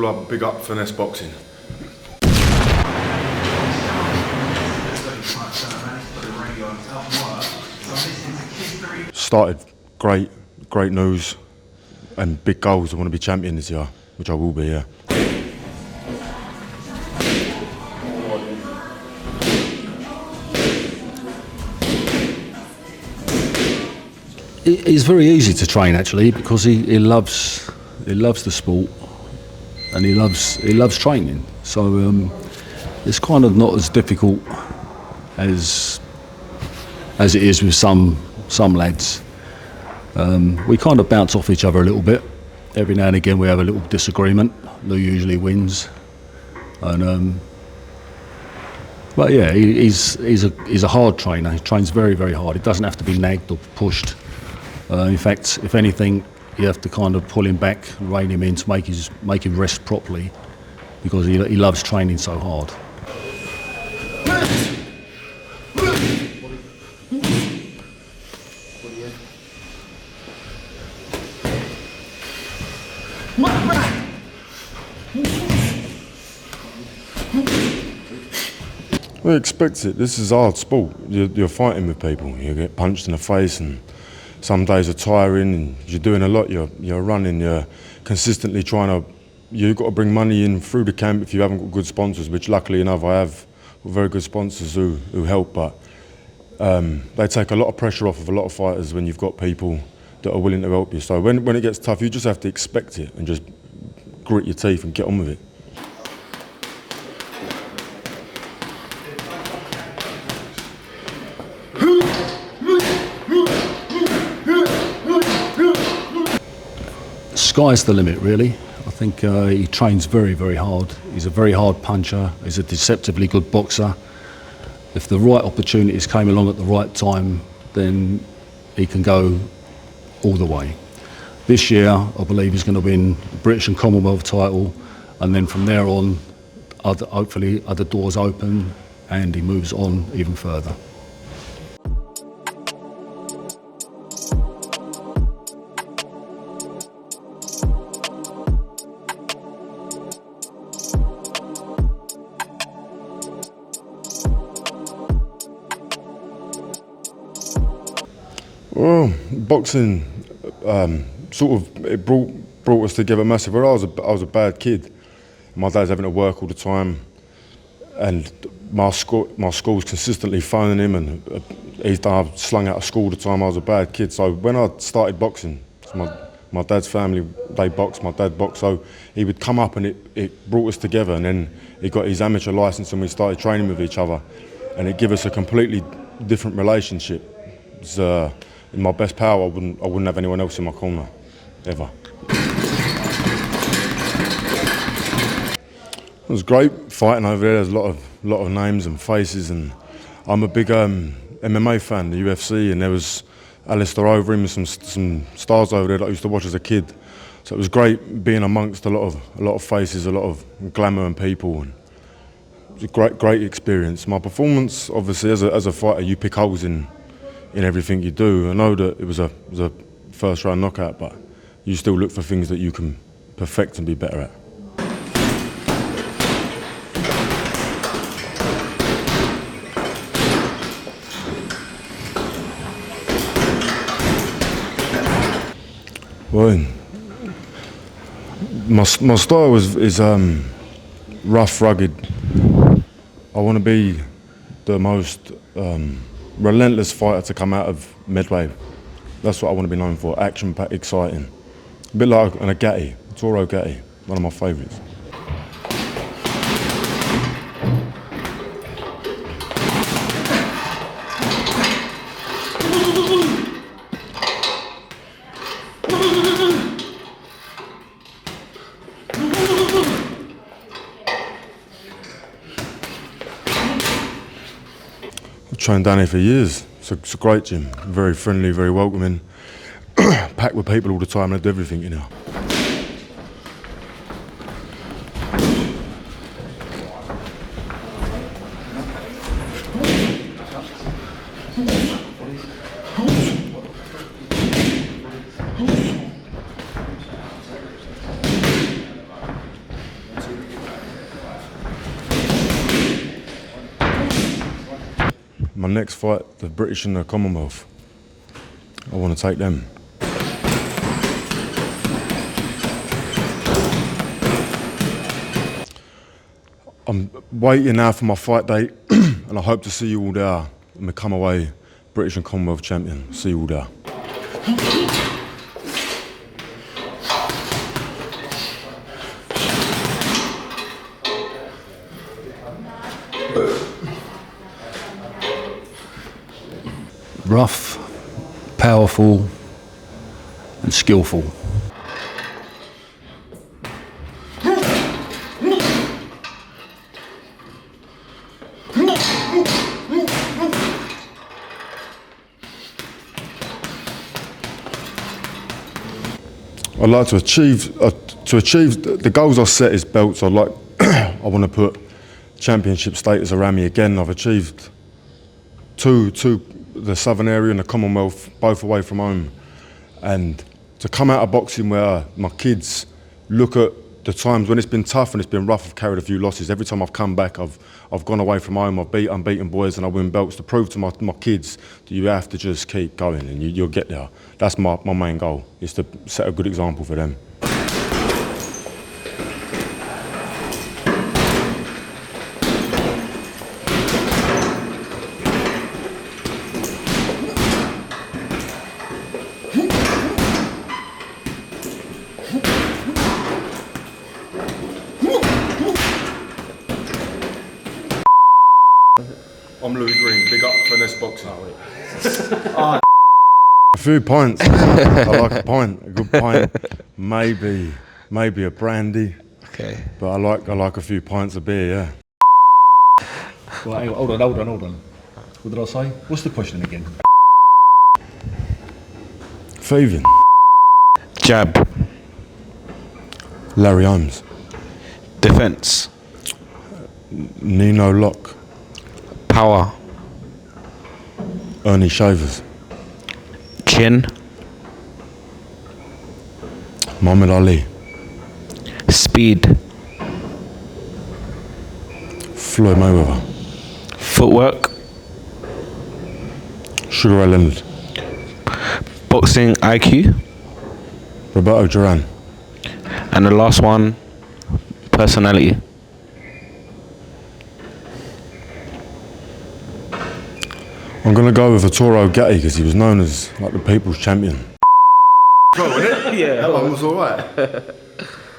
all up, big up Finesse boxing. Started great news and big goals. I want to be champion this year, which I will be, yeah. He's very easy to train actually because he loves the sport and he loves training. So it's kind of not as difficult as it is with some lads. We kind of bounce off each other a little bit. Every now and again we have a little disagreement. Lou usually wins, and but yeah, he's a hard trainer. He trains very hard. He doesn't have to be nagged or pushed. In fact, if anything, you have to kind of pull him back, rein him in to make him rest properly, because he loves training so hard. We expect it. This is a hard sport. You're fighting with people. You get punched in the face, and some days are tiring. And you're doing a lot. You're running. You're consistently trying to. You've got to bring money in through the camp if you haven't got good sponsors, which luckily enough I have very good sponsors who help. But they take a lot of pressure off of a lot of fighters when you've got people that are willing to help you. So when it gets tough, you just have to expect it and just grit your teeth and get on with it. Sky's the limit, really. I think he trains very hard. He's a very hard puncher. He's a deceptively good boxer. If the right opportunities came along at the right time, then he can go all the way. This year, I believe he's going to win the British and Commonwealth title, and then from there on, hopefully other doors open and he moves on even further. Well, boxing it brought us together massively. I was a bad kid. My dad's having to work all the time, and my school's consistently phoning him, and he's slung out of school all the time. I was a bad kid. So when I started boxing, my dad's family, they boxed, my dad boxed, so he would come up and it brought us together, and then he got his amateur licence and we started training with each other, and it gave us a completely different relationship. In my best power, I wouldn't have anyone else in my corner, ever. It was great fighting over there. There's a lot of names and faces, and I'm a big MMA fan, the UFC, and there was Alistair over him and some stars over there that I used to watch as a kid. So it was great being amongst a lot of faces, a lot of glamour and people, and it was a great experience. My performance, obviously, as a fighter, you pick holes in everything you do. I know that it was a first round knockout, but you still look for things that you can perfect and be better at. Well, my style is rough, rugged. I want to be the most relentless fighter to come out of Medway. That's what I want to be known for, action-packed, exciting. A bit like a Gatti, Toro Gatti, one of my favourites. I've trained down here for years. It's a great gym, very friendly, very welcoming, packed with people all the time. They do everything, you know. my next fight, the British and the Commonwealth. I want to take them. I'm waiting now for my fight date, and I hope to see you all there and become away British and Commonwealth champion. See you all there. Rough, powerful, and skillful. I'd like to achieve the goals I set as belts. I want to put championship status around me again. I've achieved two, the Southern area and the Commonwealth, both away from home. And to come out of boxing where my kids look at the times when it's been tough and it's been rough, I've carried a few losses. Every time I've come back, I've gone away from home, I've beat unbeaten boys and I win belts to prove to my kids that you have to just keep going and you'll get there. That's my main goal, is to set a good example for them. I'm Louis Greene, big up Finesse boxing. A few pints. I like a pint, a good pint. Maybe a brandy. Okay. But I like a few pints of beer, yeah. Well, hang on, hold on. What did I say? What's the question again? Thieving. Jab. Larry Holmes. Defense. Nino Lock. Power. Ernie Shavers. Chin. Muhammad Ali. Speed. Floyd Mayweather. Footwork. Sugar Ray Leonard. Boxing IQ. Roberto Duran. And the last one, personality. I'm going to go with Arturo Gatti because he was known as like the people's champion. Yeah. That one was alright.